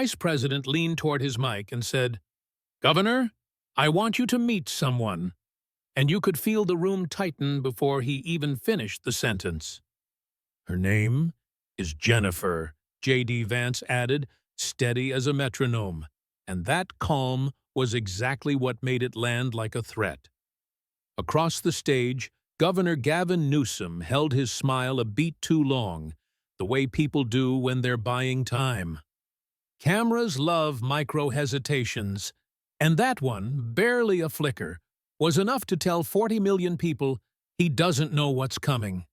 vice president leaned toward his mic and said, "Governor, I want you to meet someone." And you could feel the room tighten before he even finished the sentence. "Her name is Jennifer," J.D. Vance added, steady as a metronome. And that calm was exactly what made it land like a threat. Across the stage, Governor Gavin Newsom held his smile a beat too long, the way people do when they're buying time. Cameras love micro-hesitations, and that one, barely a flicker, was enough to tell 40 million people he doesn't know what's coming.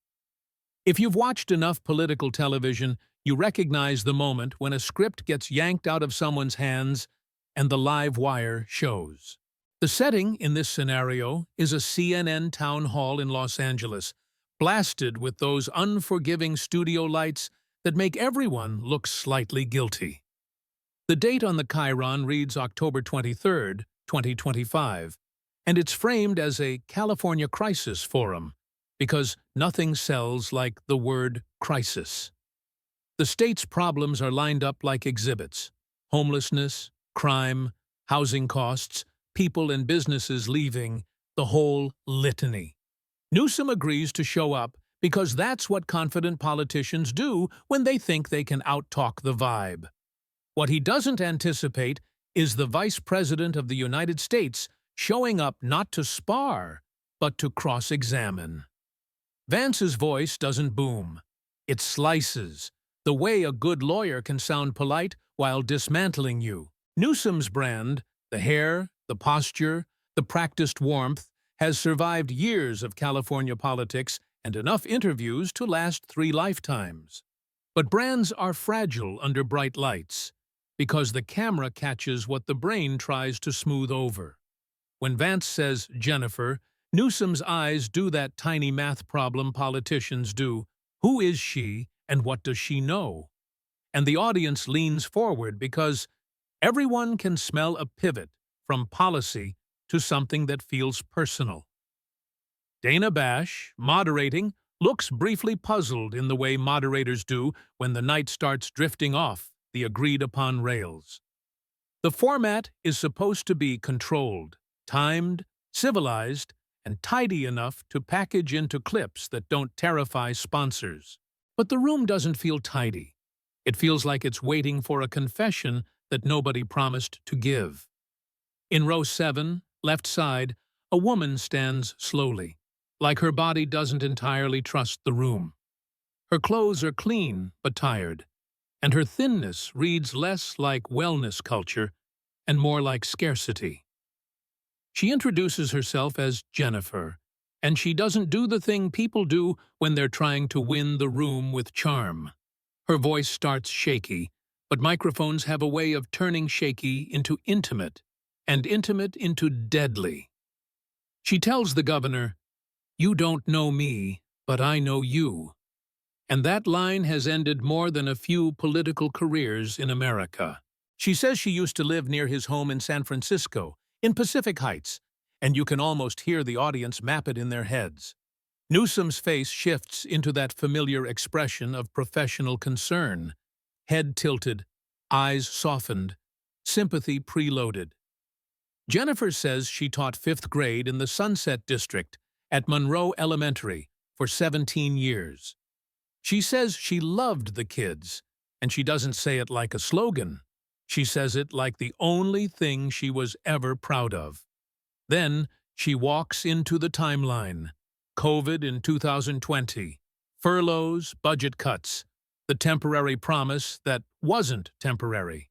If you've watched enough political television, you recognize the moment when a script gets yanked out of someone's hands and the live wire shows. The setting in this scenario is a CNN town hall in Los Angeles, blasted with those unforgiving studio lights that make everyone look slightly guilty. The date on the chyron reads October 23, 2025, and it's framed as a California crisis forum, because nothing sells like the word crisis. The state's problems are lined up like exhibits: homelessness, crime, housing costs, people and businesses leaving, the whole litany. Newsom agrees to show up because that's what confident politicians do when they think they can out-talk the vibe. What he doesn't anticipate is the Vice President of the United States showing up not to spar, but to cross-examine. Vance's voice doesn't boom. It slices, the way a good lawyer can sound polite while dismantling you. Newsom's brand, the hair, the posture, the practiced warmth, has survived years of California politics and enough interviews to last 3 lifetimes. But brands are fragile under bright lights, because the camera catches what the brain tries to smooth over. When Vance says Jennifer, Newsom's eyes do that tiny math problem politicians do. Who is she, and what does she know? And the audience leans forward because everyone can smell a pivot from policy to something that feels personal. Dana Bash, moderating, looks briefly puzzled in the way moderators do when the night starts drifting off the agreed-upon rails. The format is supposed to be controlled, timed, civilized, and tidy enough to package into clips that don't terrify sponsors. But the room doesn't feel tidy. It feels like it's waiting for a confession that nobody promised to give. In row 7, left side, a woman stands slowly, like her body doesn't entirely trust the room. Her clothes are clean but tired, and her thinness reads less like wellness culture and more like scarcity. She introduces herself as Jennifer, and she doesn't do the thing people do when they're trying to win the room with charm. Her voice starts shaky, but microphones have a way of turning shaky into intimate, and intimate into deadly. She tells the governor, "You don't know me, but I know you." And that line has ended more than a few political careers in America. She says she used to live near his home in San Francisco, in Pacific Heights, and you can almost hear the audience map it in their heads. Newsom's face shifts into that familiar expression of professional concern, head tilted, eyes softened, sympathy preloaded. Jennifer says she taught 5th grade in the Sunset District at Monroe Elementary for 17 years. She says she loved the kids, and she doesn't say it like a slogan. She says it like the only thing she was ever proud of. Then she walks into the timeline. COVID in 2020, furloughs, budget cuts, the temporary promise that wasn't temporary.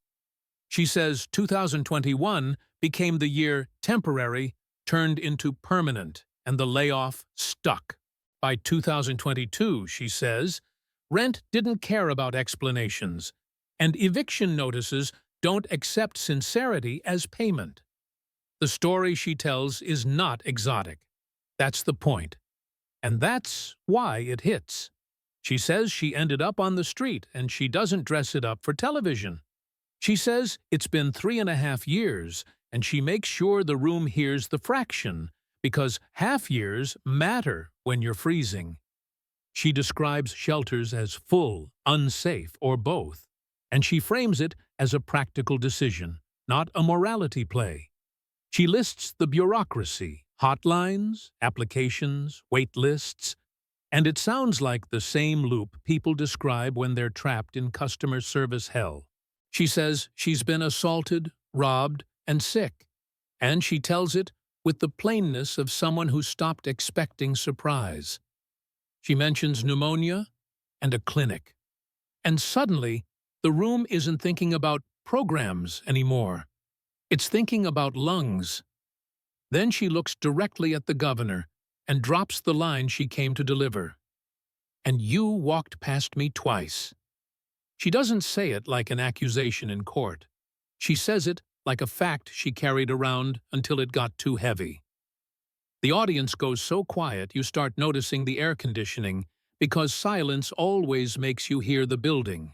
She says 2021 became the year temporary turned into permanent, and the layoff stuck. By 2022, she says, rent didn't care about explanations, and eviction notices don't accept sincerity as payment. The story she tells is not exotic. That's the point. And that's why it hits. She says she ended up on the street, and she doesn't dress it up for television. She says it's been 3.5 years, and she makes sure the room hears the fraction, because half years matter when you're freezing. She describes shelters as full, unsafe, or both, and she frames it as a practical decision, not a morality play. She lists the bureaucracy, hotlines, applications, wait lists, and it sounds like the same loop people describe when they're trapped in customer service hell. She says she's been assaulted, robbed, and sick, and she tells it with the plainness of someone who stopped expecting surprise. She mentions pneumonia and a clinic. And suddenly, the room isn't thinking about programs anymore. It's thinking about lungs. Then she looks directly at the governor and drops the line she came to deliver. "And you walked past me twice." She doesn't say it like an accusation in court. She says it like a fact she carried around until it got too heavy. The audience goes so quiet you start noticing the air conditioning, because silence always makes you hear the building.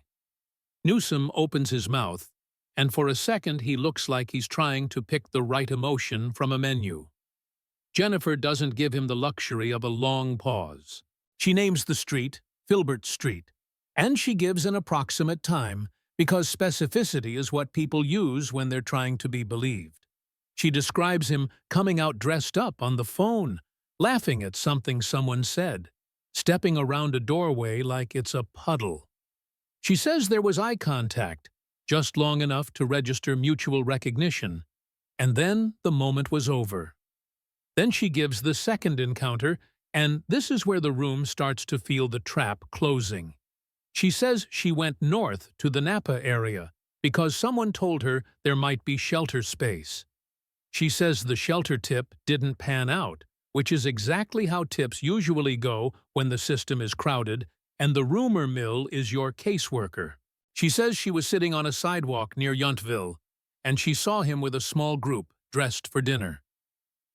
Newsom opens his mouth, and for a second he looks like he's trying to pick the right emotion from a menu. Jennifer doesn't give him the luxury of a long pause. She names the street, Filbert Street, and she gives an approximate time, because specificity is what people use when they're trying to be believed. She describes him coming out dressed up on the phone, laughing at something someone said, stepping around a doorway like it's a puddle. She says there was eye contact, just long enough to register mutual recognition, and then the moment was over. Then she gives the second encounter, and this is where the room starts to feel the trap closing. She says she went north to the Napa area because someone told her there might be shelter space. She says the shelter tip didn't pan out, which is exactly how tips usually go when the system is crowded and the rumor mill is your caseworker. She says she was sitting on a sidewalk near Yountville, and she saw him with a small group dressed for dinner.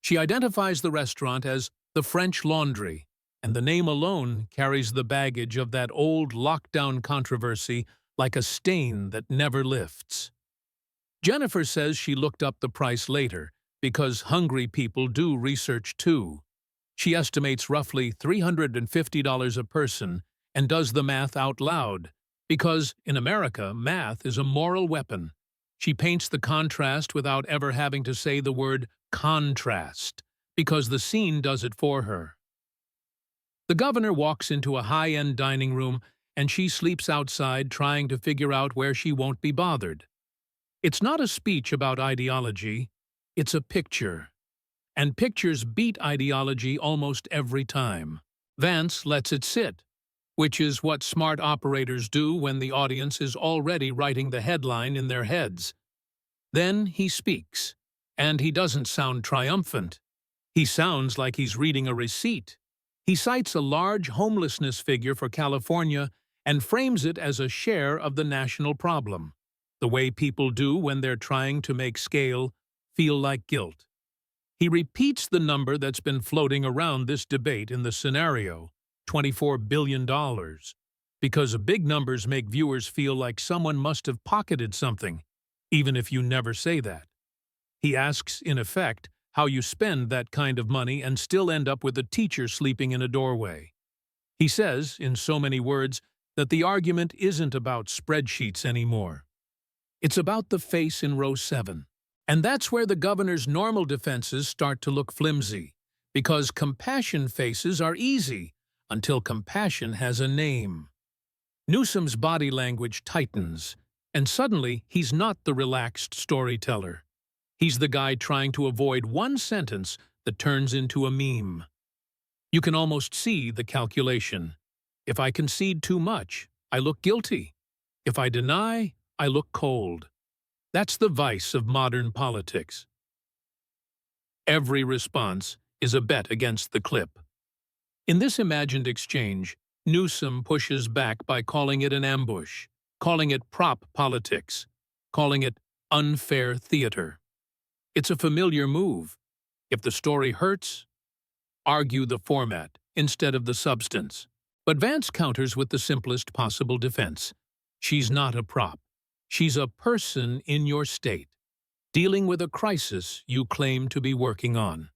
She identifies the restaurant as the French Laundry, and the name alone carries the baggage of that old lockdown controversy like a stain that never lifts. Jennifer says she looked up the price later because hungry people do research too. She estimates roughly $350 a person and does the math out loud because, in America, math is a moral weapon. She paints the contrast without ever having to say the word contrast because the scene does it for her. The governor walks into a high-end dining room and she sleeps outside trying to figure out where she won't be bothered. It's not a speech about ideology, it's a picture. And pictures beat ideology almost every time. Vance lets it sit, which is what smart operators do when the audience is already writing the headline in their heads. Then he speaks, and he doesn't sound triumphant. He sounds like he's reading a receipt. He cites a large homelessness figure for California and frames it as a share of the national problem, the way people do when they're trying to make scale feel like guilt. He repeats the number that's been floating around this debate in the scenario, $24 billion, because big numbers make viewers feel like someone must have pocketed something, even if you never say that. He asks, in effect, how you spend that kind of money and still end up with a teacher sleeping in a doorway. He says, in so many words, that the argument isn't about spreadsheets anymore. It's about the face in row 7. And that's where the governor's normal defenses start to look flimsy, because compassion faces are easy until compassion has a name. Newsom's body language tightens, and suddenly he's not the relaxed storyteller. He's the guy trying to avoid one sentence that turns into a meme. You can almost see the calculation. If I concede too much, I look guilty. If I deny, I look cold. That's the vice of modern politics. Every response is a bet against the clip. In this imagined exchange, Newsom pushes back by calling it an ambush, calling it prop politics, calling it unfair theater. It's a familiar move. If the story hurts, argue the format instead of the substance. But Vance counters with the simplest possible defense. She's not a prop. She's a person in your state, dealing with a crisis you claim to be working on.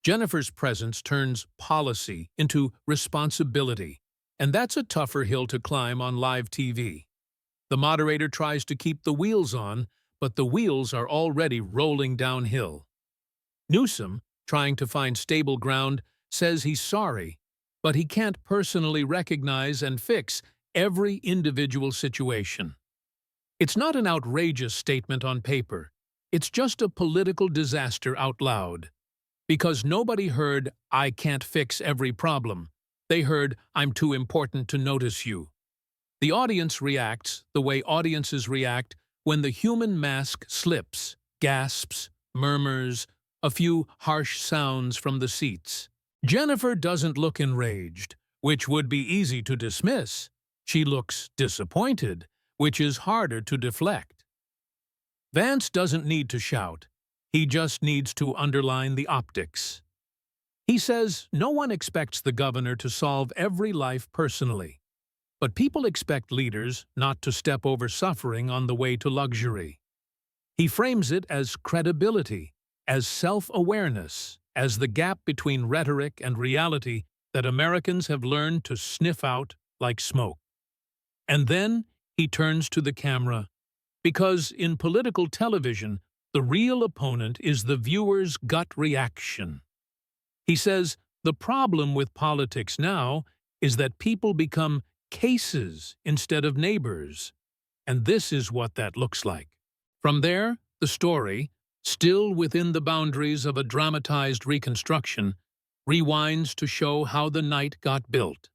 Jennifer's presence turns policy into responsibility, and that's a tougher hill to climb on live TV. The moderator tries to keep the wheels on, but the wheels are already rolling downhill. Newsom, trying to find stable ground, says he's sorry, but he can't personally recognize and fix every individual situation. It's not an outrageous statement on paper. It's just a political disaster out loud. Because nobody heard, "I can't fix every problem." They heard, "I'm too important to notice you." The audience reacts the way audiences react when the human mask slips, gasps, murmurs, a few harsh sounds from the seats. Jennifer doesn't look enraged, which would be easy to dismiss. She looks disappointed, which is harder to deflect. Vance doesn't need to shout. He just needs to underline the optics. He says no one expects the governor to solve every life personally, but people expect leaders not to step over suffering on the way to luxury. He frames it as credibility, as self-awareness, as the gap between rhetoric and reality that Americans have learned to sniff out like smoke. And then he turns to the camera, because in political television, the real opponent is the viewer's gut reaction. He says the problem with politics now is that people become cases instead of neighbors, and this is what that looks like. From there, the story, still within the boundaries of a dramatized reconstruction, rewinds to show how the night got built.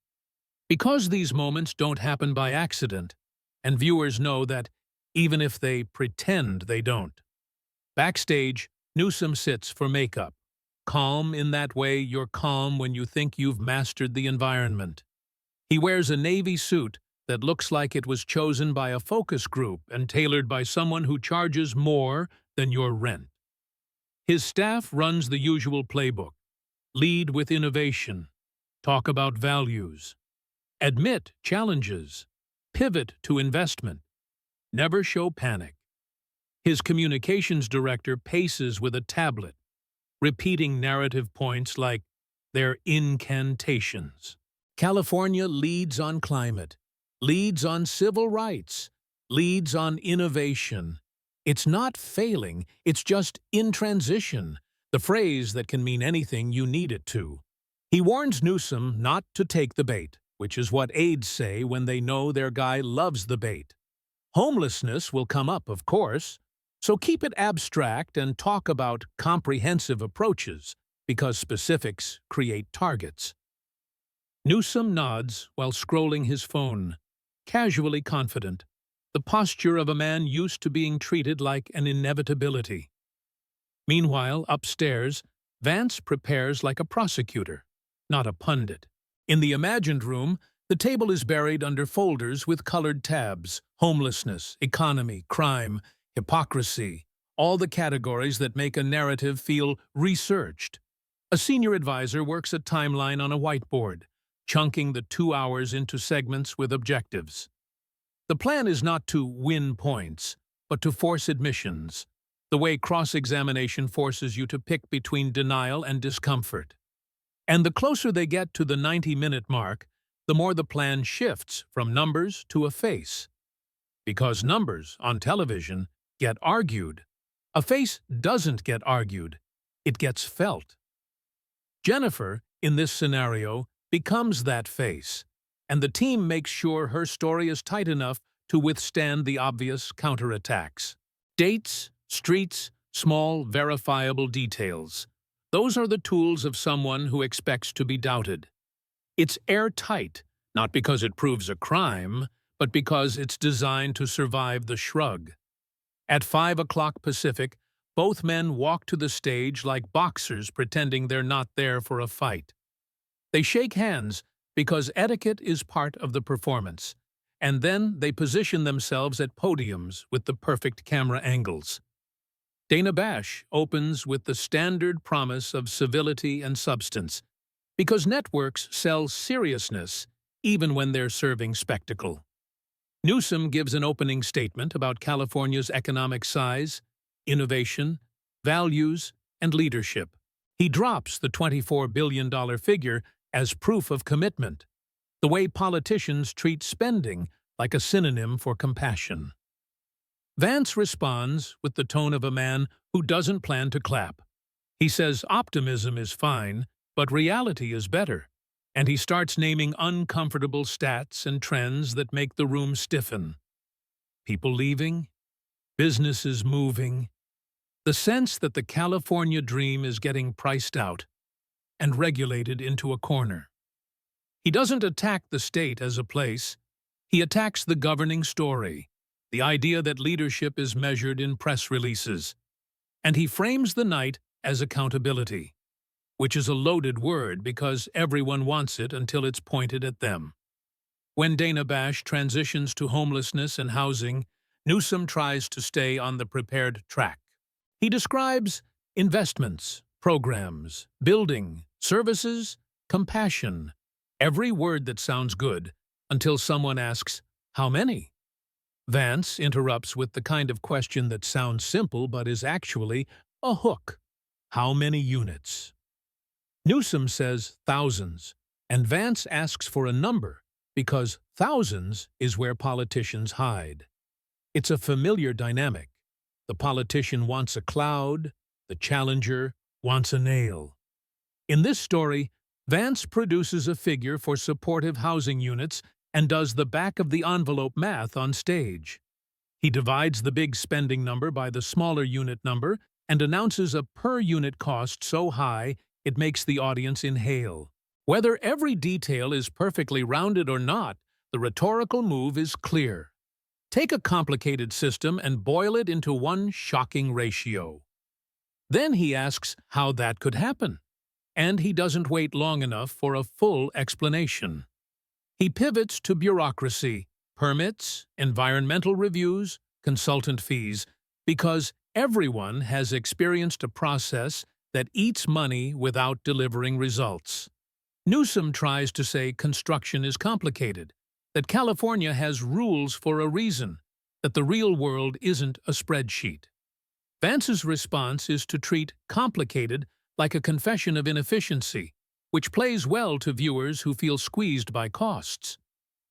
Because these moments don't happen by accident, and viewers know that even if they pretend they don't. Backstage, Newsom sits for makeup. Calm in that way you're calm when you think you've mastered the environment. He wears a navy suit that looks like it was chosen by a focus group and tailored by someone who charges more than your rent. His staff runs the usual playbook. Lead with innovation. Talk about values. Admit challenges. Pivot to investment. Never show panic. His communications director paces with a tablet, repeating narrative points like they're incantations. California leads on climate, leads on civil rights, leads on innovation. It's not failing, it's just in transition, the phrase that can mean anything you need it to. He warns Newsom not to take the bait, which is what aides say when they know their guy loves the bait. Homelessness will come up, of course, so keep it abstract and talk about comprehensive approaches, because specifics create targets. Newsom nods while scrolling his phone, casually confident, the posture of a man used to being treated like an inevitability. Meanwhile, upstairs, Vance prepares like a prosecutor, not a pundit. In the imagined room, the table is buried under folders with colored tabs: homelessness, economy, crime, hypocrisy, all the categories that make a narrative feel researched. A senior advisor works a timeline on a whiteboard, chunking the 2 hours into segments with objectives. The plan is not to win points, but to force admissions, the way cross-examination forces you to pick between denial and discomfort. And the closer they get to the 90-minute mark, the more the plan shifts from numbers to a face. Because numbers, on television, get argued. A face doesn't get argued. It gets felt. Jennifer, in this scenario, becomes that face, and the team makes sure her story is tight enough to withstand the obvious counterattacks. Dates, streets, small, verifiable details. Those are the tools of someone who expects to be doubted. It's airtight, not because it proves a crime, but because it's designed to survive the shrug. At 5 o'clock Pacific, both men walk to the stage like boxers pretending they're not there for a fight. They shake hands because etiquette is part of the performance, and then they position themselves at podiums with the perfect camera angles. Dana Bash opens with the standard promise of civility and substance, because networks sell seriousness even when they're serving spectacle. Newsom gives an opening statement about California's economic size, innovation, values, and leadership. He drops the $24 billion figure as proof of commitment, the way politicians treat spending like a synonym for compassion. Vance responds with the tone of a man who doesn't plan to clap. He says optimism is fine, but reality is better, and he starts naming uncomfortable stats and trends that make the room stiffen. People leaving, businesses moving, the sense that the California dream is getting priced out and regulated into a corner. He doesn't attack the state as a place, he attacks the governing story, the idea that leadership is measured in press releases, and he frames the night as accountability, which is a loaded word because everyone wants it until it's pointed at them. When Dana Bash transitions to homelessness and housing, Newsom tries to stay on the prepared track. He describes investments, programs, building, services, compassion, every word that sounds good, until someone asks, "How many?" Vance interrupts with the kind of question that sounds simple but is actually a hook. How many units? Newsom says thousands, and Vance asks for a number because thousands is where politicians hide. It's a familiar dynamic. The politician wants a cloud, the challenger wants a nail. In this story, Vance produces a figure for supportive housing units and does the back-of-the-envelope math on stage. He divides the big spending number by the smaller unit number and announces a per-unit cost so high it makes the audience inhale. Whether every detail is perfectly rounded or not, the rhetorical move is clear. Take a complicated system and boil it into one shocking ratio. Then he asks how that could happen, and he doesn't wait long enough for a full explanation. He pivots to bureaucracy, permits, environmental reviews, consultant fees, because everyone has experienced a process that eats money without delivering results. Newsom tries to say construction is complicated, that California has rules for a reason, that the real world isn't a spreadsheet. Vance's response is to treat complicated like a confession of inefficiency, which plays well to viewers who feel squeezed by costs.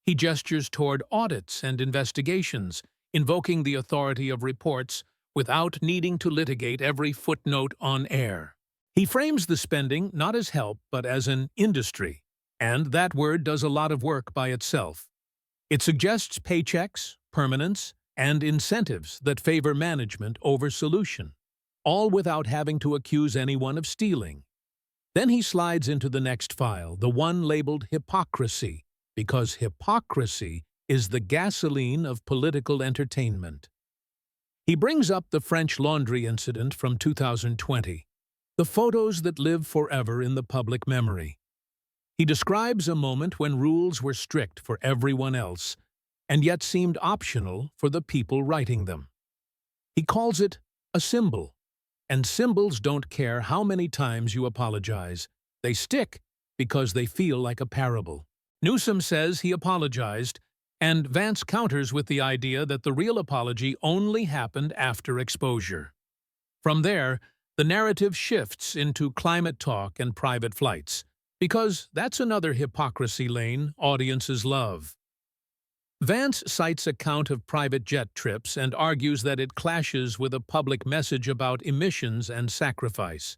He gestures toward audits and investigations, invoking the authority of reports without needing to litigate every footnote on air. He frames the spending not as help but as an industry, and that word does a lot of work by itself. It suggests paychecks, permanence, and incentives that favor management over solution, all without having to accuse anyone of stealing. Then he slides into the next file, the one labeled hypocrisy, because hypocrisy is the gasoline of political entertainment. He brings up the French laundry incident from 2020, the photos that live forever in the public memory. He describes a moment when rules were strict for everyone else, and yet seemed optional for the people writing them. He calls it a symbol, and symbols don't care how many times you apologize. They stick because they feel like a parable. Newsom says he apologized, and Vance counters with the idea that the real apology only happened after exposure. From there, the narrative shifts into climate talk and private flights, because that's another hypocrisy lane audiences love. Vance cites a count of private jet trips and argues that it clashes with a public message about emissions and sacrifice.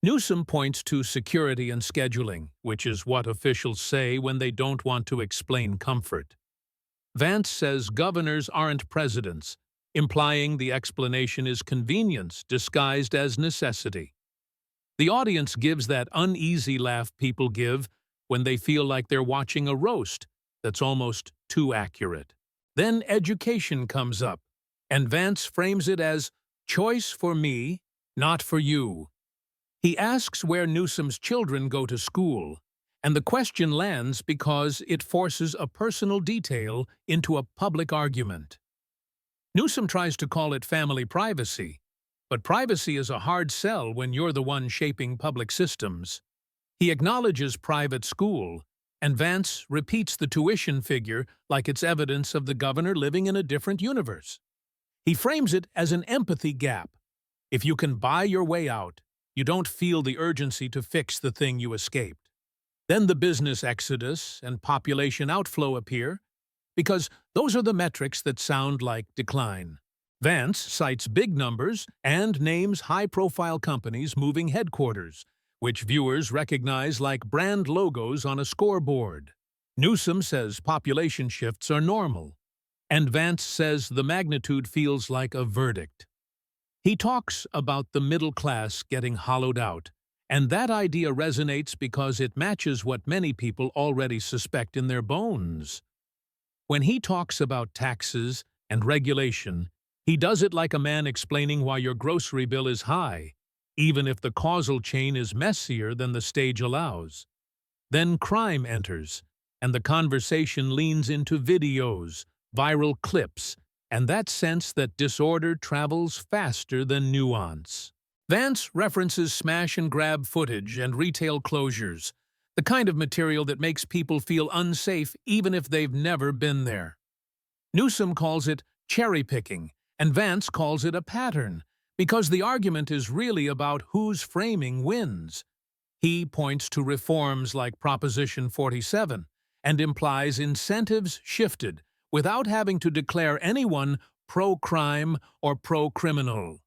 Newsom points to security and scheduling, which is what officials say when they don't want to explain comfort. Vance says governors aren't presidents, implying the explanation is convenience disguised as necessity. The audience gives that uneasy laugh people give when they feel like they're watching a roast that's almost too accurate. Then education comes up, and Vance frames it as choice for me, not for you. He asks where Newsom's children go to school, and the question lands because it forces a personal detail into a public argument. Newsom tries to call it family privacy, but privacy is a hard sell when you're the one shaping public systems. He acknowledges private school, and Vance repeats the tuition figure like it's evidence of the governor living in a different universe. He frames it as an empathy gap. If you can buy your way out, you don't feel the urgency to fix the thing you escaped. Then the business exodus and population outflow appear, because those are the metrics that sound like decline. Vance cites big numbers and names high-profile companies moving headquarters, which viewers recognize like brand logos on a scoreboard. Newsom says population shifts are normal, and Vance says the magnitude feels like a verdict. He talks about the middle class getting hollowed out, and that idea resonates because it matches what many people already suspect in their bones. When he talks about taxes and regulation, he does it like a man explaining why your grocery bill is high, even if the causal chain is messier than the stage allows. Then crime enters, and the conversation leans into videos, viral clips, and that sense that disorder travels faster than nuance. Vance references smash-and-grab footage and retail closures, the kind of material that makes people feel unsafe even if they've never been there. Newsom calls it cherry-picking, and Vance calls it a pattern, because the argument is really about whose framing wins. He points to reforms like Proposition 47 and implies incentives shifted without having to declare anyone pro-crime or pro-criminal.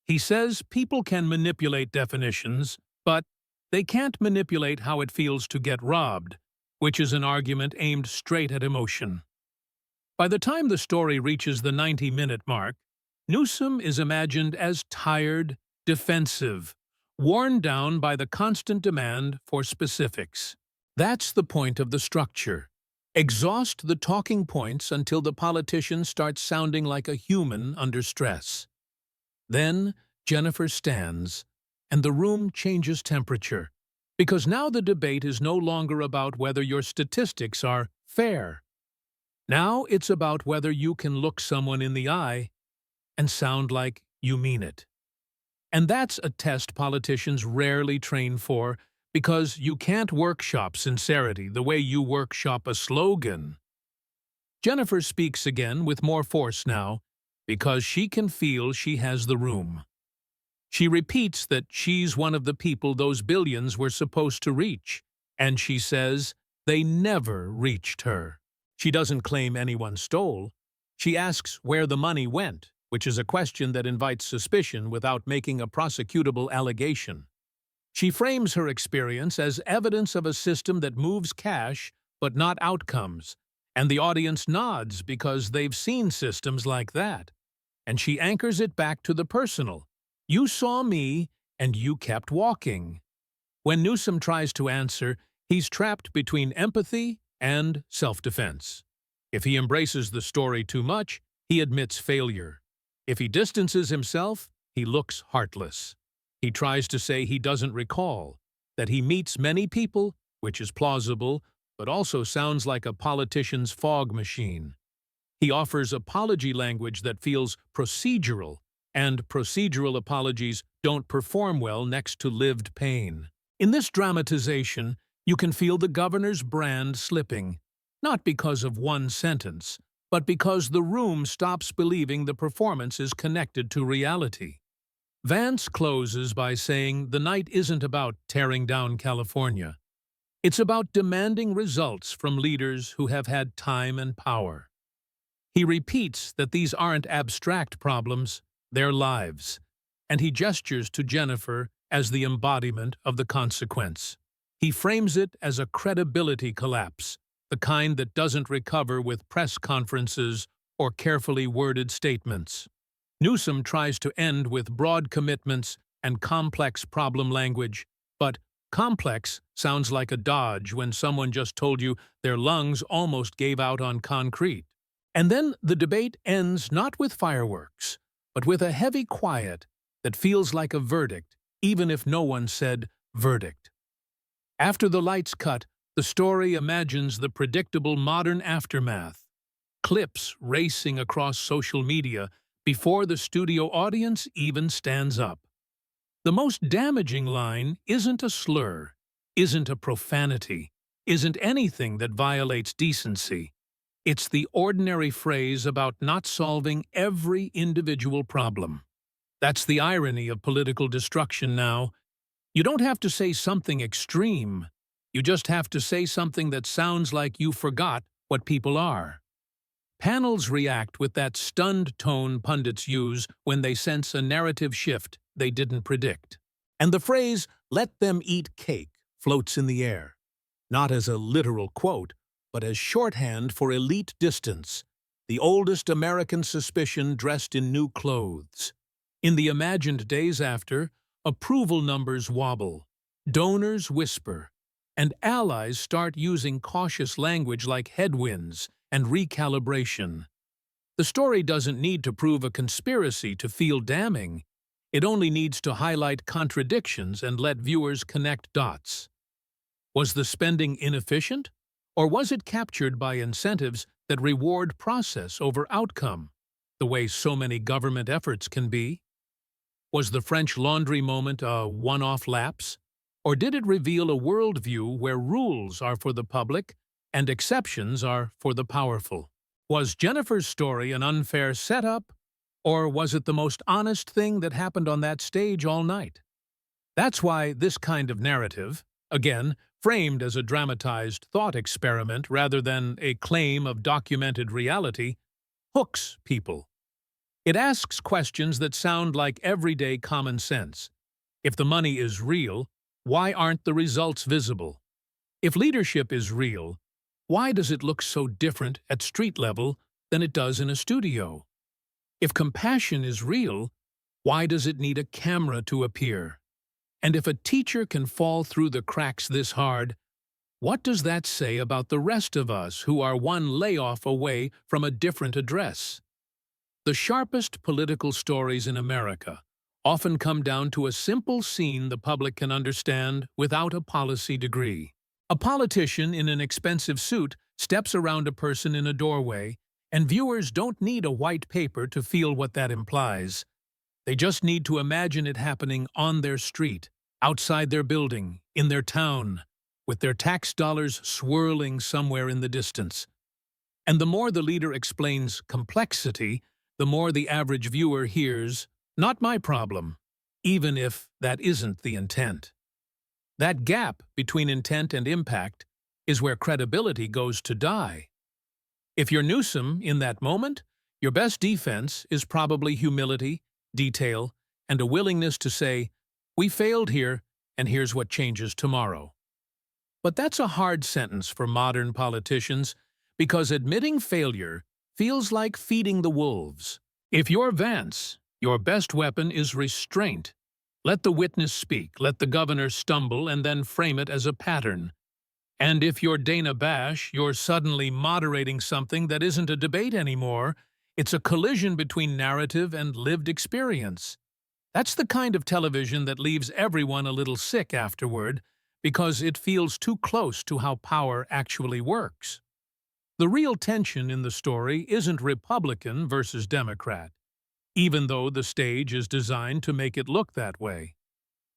He says people can manipulate definitions, but they can't manipulate how it feels to get robbed, which is an argument aimed straight at emotion. By the time the story reaches the 90-minute mark, Newsom is imagined as tired, defensive, worn down by the constant demand for specifics. That's the point of the structure. Exhaust the talking points until the politician starts sounding like a human under stress. Then Jennifer stands, and the room changes temperature, because now the debate is no longer about whether your statistics are fair. Now it's about whether you can look someone in the eye and sound like you mean it. And that's a test politicians rarely train for, because you can't workshop sincerity the way you workshop a slogan. Jennifer speaks again with more force now, because she can feel she has the room. She repeats that she's one of the people those billions were supposed to reach, and she says they never reached her. She doesn't claim anyone stole. She asks where the money went, which is a question that invites suspicion without making a prosecutable allegation. She frames her experience as evidence of a system that moves cash but not outcomes, and the audience nods because they've seen systems like that. And she anchors it back to the personal. You saw me, and you kept walking. When Newsom tries to answer, he's trapped between empathy and self-defense. If he embraces the story too much, he admits failure. If he distances himself, he looks heartless. He tries to say he doesn't recall, that he meets many people, which is plausible, but also sounds like a politician's fog machine. He offers apology language that feels procedural, and procedural apologies don't perform well next to lived pain. In this dramatization, you can feel the governor's brand slipping, not because of one sentence, but because the room stops believing the performance is connected to reality. Vance closes by saying the night isn't about tearing down California. It's about demanding results from leaders who have had time and power. He repeats that these aren't abstract problems, they're lives, and he gestures to Jennifer as the embodiment of the consequence. He frames it as a credibility collapse, the kind that doesn't recover with press conferences or carefully worded statements. Newsom tries to end with broad commitments and complex problem language, but complex sounds like a dodge when someone just told you their lungs almost gave out on concrete. And then the debate ends not with fireworks, but with a heavy quiet that feels like a verdict, even if no one said verdict. After the lights cut, the story imagines the predictable modern aftermath, clips racing across social media before the studio audience even stands up. The most damaging line isn't a slur, isn't a profanity, isn't anything that violates decency. It's the ordinary phrase about not solving every individual problem. That's the irony of political destruction now. You don't have to say something extreme. You just have to say something that sounds like you forgot what people are. Panels react with that stunned tone pundits use when they sense a narrative shift they didn't predict. And the phrase, "let them eat cake," floats in the air, not as a literal quote, but as shorthand for elite distance, the oldest American suspicion dressed in new clothes. In the imagined days after, approval numbers wobble, donors whisper, and allies start using cautious language like headwinds and recalibration. The story doesn't need to prove a conspiracy to feel damning. It only needs to highlight contradictions and let viewers connect dots. Was the spending inefficient? Or was it captured by incentives that reward process over outcome, the way so many government efforts can be? Was the French Laundry moment a one-off lapse? Or did it reveal a worldview where rules are for the public and exceptions are for the powerful? Was Jennifer's story an unfair setup? Or was it the most honest thing that happened on that stage all night? That's why this kind of narrative, again, framed as a dramatized thought experiment rather than a claim of documented reality, hooks people. It asks questions that sound like everyday common sense. If the money is real, why aren't the results visible? If leadership is real, why does it look so different at street level than it does in a studio? If compassion is real, why does it need a camera to appear? And if a teacher can fall through the cracks this hard, what does that say about the rest of us who are one layoff away from a different address? The sharpest political stories in America often come down to a simple scene the public can understand without a policy degree. A politician in an expensive suit steps around a person in a doorway, and viewers don't need a white paper to feel what that implies. They just need to imagine it happening on their street, outside their building, in their town, with their tax dollars swirling somewhere in the distance. And the more the leader explains complexity, the more the average viewer hears, "Not my problem," even if that isn't the intent. That gap between intent and impact is where credibility goes to die. If you're Newsom in that moment, your best defense is probably humility, detail, and a willingness to say, "We failed here, and here's what changes tomorrow." But that's a hard sentence for modern politicians because admitting failure feels like feeding the wolves. If you're Vance, your best weapon is restraint. Let the witness speak, let the governor stumble, and then frame it as a pattern. And if you're Dana Bash, you're suddenly moderating something that isn't a debate anymore. It's a collision between narrative and lived experience. That's the kind of television that leaves everyone a little sick afterward because it feels too close to how power actually works. The real tension in the story isn't Republican versus Democrat, even though the stage is designed to make it look that way.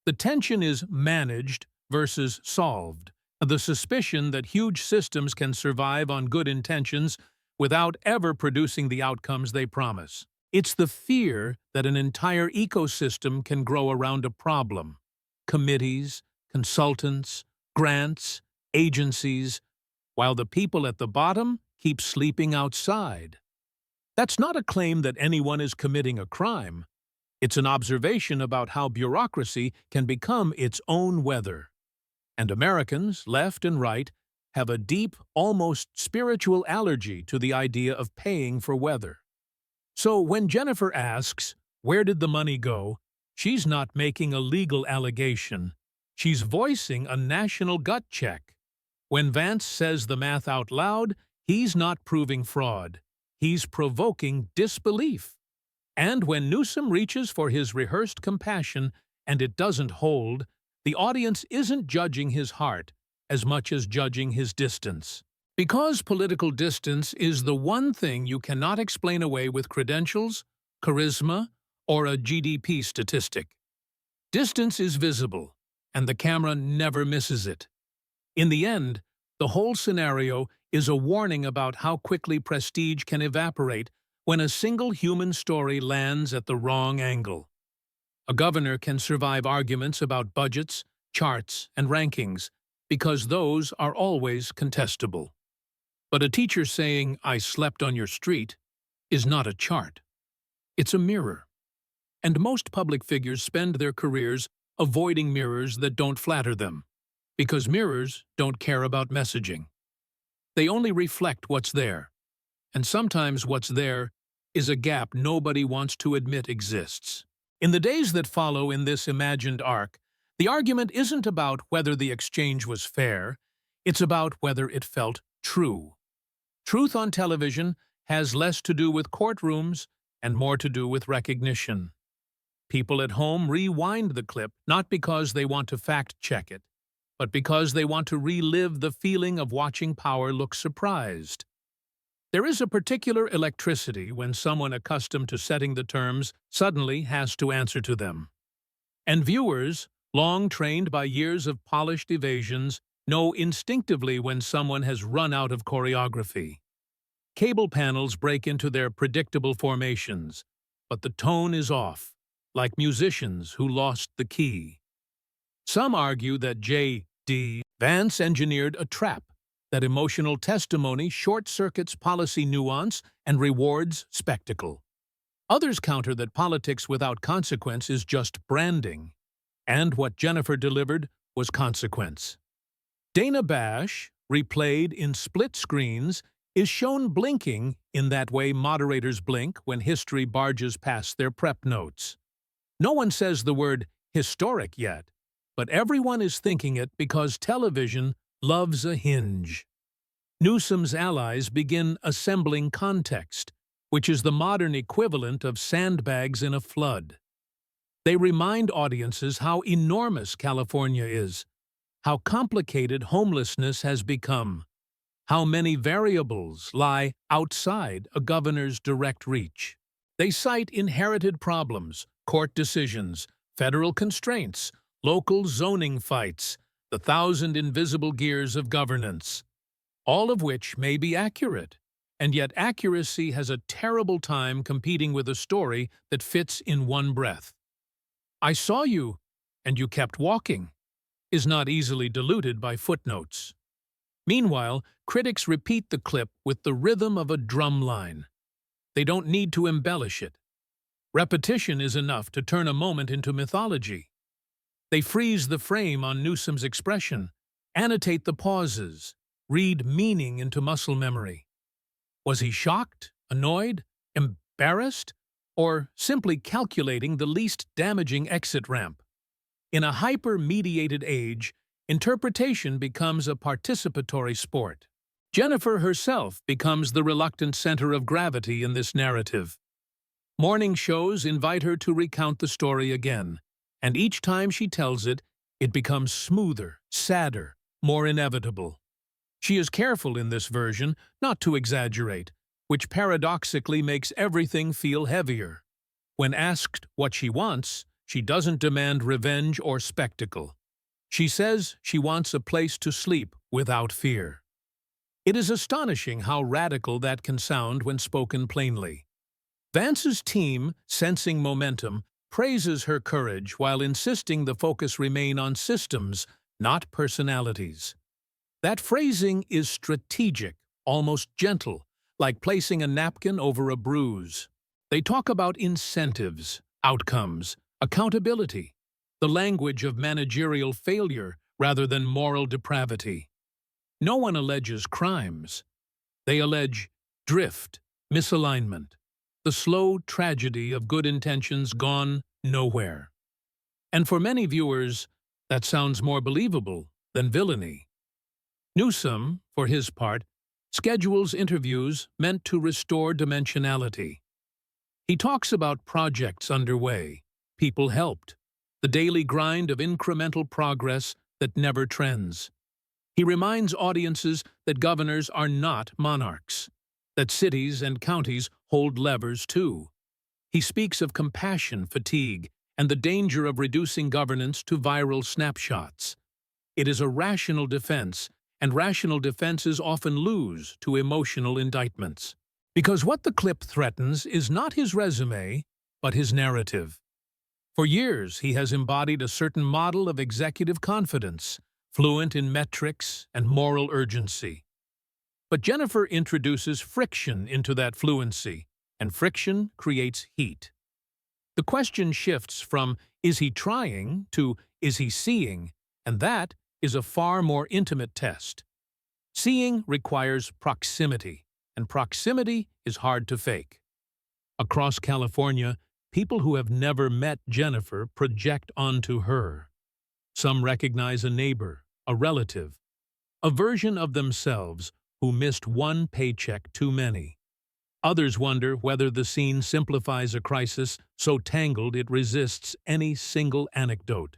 The tension is managed versus solved, the suspicion that huge systems can survive on good intentions without ever producing the outcomes they promise. It's the fear that an entire ecosystem can grow around a problem. Committees, consultants, grants, agencies, while the people at the bottom keep sleeping outside. That's not a claim that anyone is committing a crime. It's an observation about how bureaucracy can become its own weather. And Americans, left and right, have a deep, almost spiritual allergy to the idea of paying for weather. So when Jennifer asks, "Where did the money go?" she's not making a legal allegation. She's voicing a national gut check. When Vance says the math out loud, he's not proving fraud. He's provoking disbelief. And when Newsom reaches for his rehearsed compassion and it doesn't hold, the audience isn't judging his heart as much as judging his distance. Because political distance is the one thing you cannot explain away with credentials, charisma, or a GDP statistic. Distance is visible, and the camera never misses it. In the end, the whole scenario is a warning about how quickly prestige can evaporate when a single human story lands at the wrong angle. A governor can survive arguments about budgets, charts, and rankings because those are always contestable. But a teacher saying, "I slept on your street," is not a chart. It's a mirror. And most public figures spend their careers avoiding mirrors that don't flatter them, because mirrors don't care about messaging. They only reflect what's there, and sometimes what's there is a gap nobody wants to admit exists. In the days that follow in this imagined arc, the argument isn't about whether the exchange was fair, it's about whether it felt true. Truth on television has less to do with courtrooms and more to do with recognition. People at home rewind the clip not because they want to fact-check it, but because they want to relive the feeling of watching power look surprised. There is a particular electricity when someone accustomed to setting the terms suddenly has to answer to them. And viewers, long trained by years of polished evasions, know instinctively when someone has run out of choreography. Cable panels break into their predictable formations, but the tone is off, like musicians who lost the key. Some argue that J.D. Vance engineered a trap, that emotional testimony short-circuits policy nuance and rewards spectacle. Others counter that politics without consequence is just branding, and what Jennifer delivered was consequence. Dana Bash, replayed in split screens, is shown blinking in that way moderators blink when history barges past their prep notes. No one says the word historic yet, but everyone is thinking it because television loves a hinge. Newsom's allies begin assembling context, which is the modern equivalent of sandbags in a flood. They remind audiences how enormous California is, how complicated homelessness has become, how many variables lie outside a governor's direct reach. They cite inherited problems, court decisions, federal constraints, local zoning fights, the 1,000 invisible gears of governance, all of which may be accurate, and yet accuracy has a terrible time competing with a story that fits in one breath. "I saw you, and you kept walking," is not easily diluted by footnotes. Meanwhile, critics repeat the clip with the rhythm of a drum line. They don't need to embellish it. Repetition is enough to turn a moment into mythology. They freeze the frame on Newsom's expression, annotate the pauses, read meaning into muscle memory. Was he shocked, annoyed, embarrassed, or simply calculating the least damaging exit ramp? In a hyper-mediated age, interpretation becomes a participatory sport. Jennifer herself becomes the reluctant center of gravity in this narrative. Morning shows invite her to recount the story again, and each time she tells it, it becomes smoother, sadder, more inevitable. She is careful in this version not to exaggerate, which paradoxically makes everything feel heavier. When asked what she wants, she doesn't demand revenge or spectacle. She says she wants a place to sleep without fear. It is astonishing how radical that can sound when spoken plainly. Vance's team, sensing momentum, praises her courage while insisting the focus remain on systems, not personalities. That phrasing is strategic, almost gentle, like placing a napkin over a bruise. They talk about incentives, outcomes, accountability, the language of managerial failure rather than moral depravity. No one alleges crimes. They allege drift, misalignment, the slow tragedy of good intentions gone nowhere. And for many viewers, that sounds more believable than villainy. Newsom, for his part, schedules interviews meant to restore dimensionality. He talks about projects underway, people helped, the daily grind of incremental progress that never trends. He reminds audiences that governors are not monarchs, that cities and counties hold levers too. He speaks of compassion fatigue and the danger of reducing governance to viral snapshots. It is a rational defense, and rational defenses often lose to emotional indictments. Because what the clip threatens is not his resume, but his narrative. For years, he has embodied a certain model of executive confidence, fluent in metrics and moral urgency. But Jennifer introduces friction into that fluency, and friction creates heat. The question shifts from "is he trying" to "is he seeing?" And that is a far more intimate test. Seeing requires proximity, and proximity is hard to fake. Across California, people who have never met Jennifer project onto her. Some recognize a neighbor, a relative, a version of themselves who missed one paycheck too many. Others wonder whether the scene simplifies a crisis so tangled it resists any single anecdote.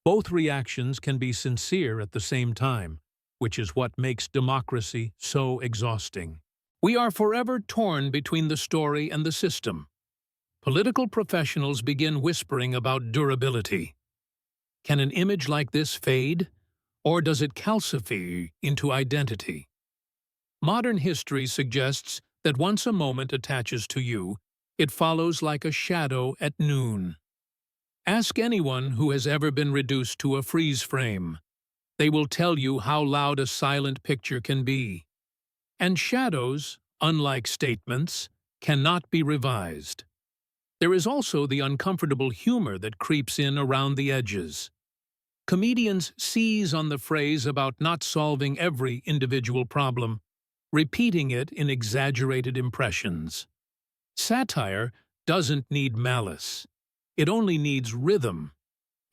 Both reactions can be sincere at the same time, which is what makes democracy so exhausting. We are forever torn between the story and the system. Political professionals begin whispering about durability. Can an image like this fade, or does it calcify into identity? Modern history suggests that once a moment attaches to you, it follows like a shadow at noon. Ask anyone who has ever been reduced to a freeze frame. They will tell you how loud a silent picture can be. And shadows, unlike statements, cannot be revised. There is also the uncomfortable humor that creeps in around the edges. Comedians seize on the phrase about not solving every individual problem, repeating it in exaggerated impressions. Satire doesn't need malice. It only needs rhythm.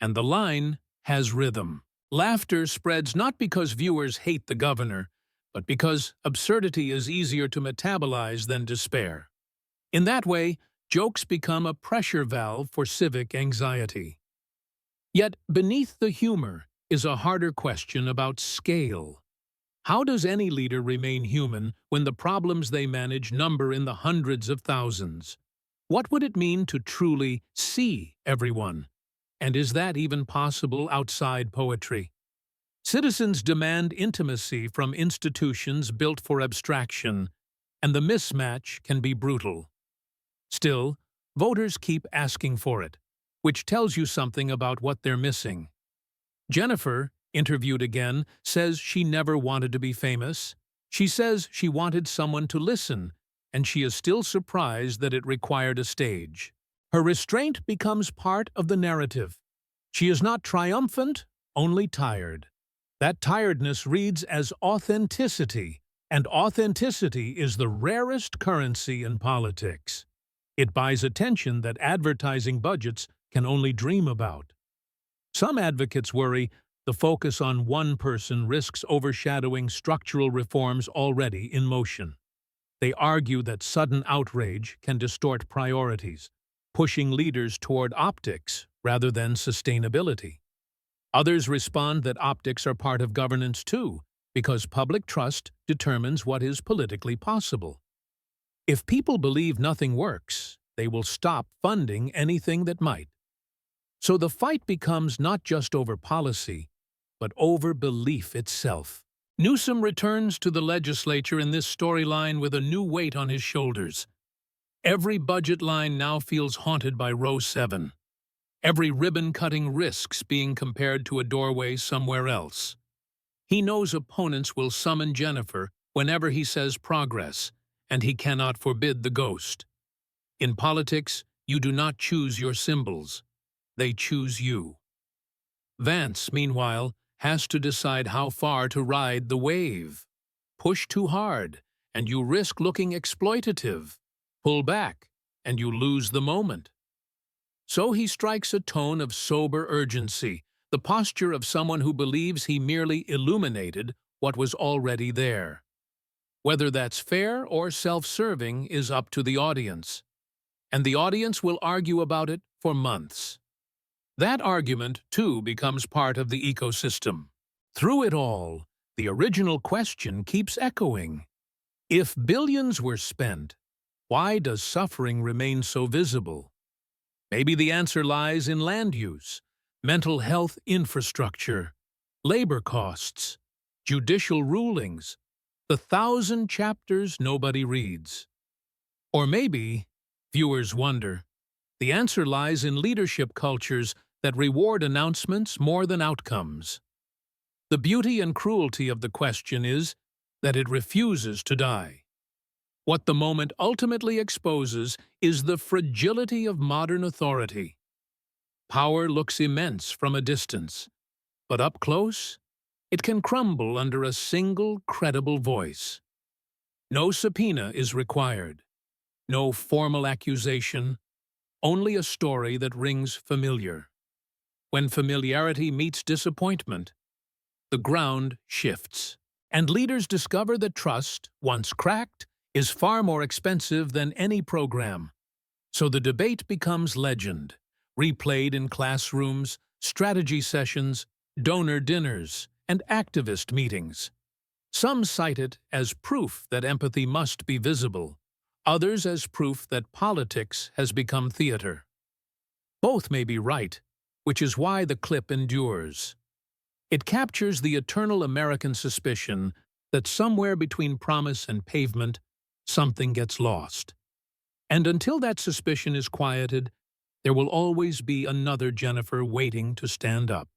And the line has rhythm. Laughter spreads not because viewers hate the governor, but because absurdity is easier to metabolize than despair. In that way, jokes become a pressure valve for civic anxiety. Yet beneath the humor is a harder question about scale. How does any leader remain human when the problems they manage number in the hundreds of thousands? What would it mean to truly see everyone? And is that even possible outside poetry? Citizens demand intimacy from institutions built for abstraction, and the mismatch can be brutal. Still, voters keep asking for it, which tells you something about what they're missing. Jennifer, interviewed again, says she never wanted to be famous. She says she wanted someone to listen, and she is still surprised that it required a stage. Her restraint becomes part of the narrative. She is not triumphant, only tired. That tiredness reads as authenticity, and authenticity is the rarest currency in politics. It buys attention that advertising budgets can only dream about. Some advocates worry the focus on one person risks overshadowing structural reforms already in motion. They argue that sudden outrage can distort priorities, pushing leaders toward optics rather than sustainability. Others respond that optics are part of governance too, because public trust determines what is politically possible. If people believe nothing works, they will stop funding anything that might. So the fight becomes not just over policy, but over belief itself. Newsom returns to the legislature in this storyline with a new weight on his shoulders. Every budget line now feels haunted by row 7. Every ribbon-cutting risks being compared to a doorway somewhere else. He knows opponents will summon Jennifer whenever he says progress, and he cannot forbid the ghost. In politics, you do not choose your symbols. They choose you. Vance, meanwhile, has to decide how far to ride the wave. Push too hard, and you risk looking exploitative. Pull back, and you lose the moment. So he strikes a tone of sober urgency, the posture of someone who believes he merely illuminated what was already there. Whether that's fair or self-serving is up to the audience. And the audience will argue about it for months. That argument, too, becomes part of the ecosystem. Through it all, the original question keeps echoing. If billions were spent, why does suffering remain so visible? Maybe the answer lies in land use, mental health infrastructure, labor costs, judicial rulings, the 1,000 chapters nobody reads. Or maybe, viewers wonder, the answer lies in leadership cultures that reward announcements more than outcomes. The beauty and cruelty of the question is that it refuses to die. What the moment ultimately exposes is the fragility of modern authority. Power looks immense from a distance, but up close, it can crumble under a single credible voice. No subpoena is required, no formal accusation, only a story that rings familiar. When familiarity meets disappointment, the ground shifts, and leaders discover that trust, once cracked, is far more expensive than any program. So the debate becomes legend, replayed in classrooms, strategy sessions, donor dinners, and activist meetings. Some cite it as proof that empathy must be visible, others as proof that politics has become theater. Both may be right, which is why the clip endures. It captures the eternal American suspicion that somewhere between promise and pavement, something gets lost. And until that suspicion is quieted, there will always be another Jennifer waiting to stand up.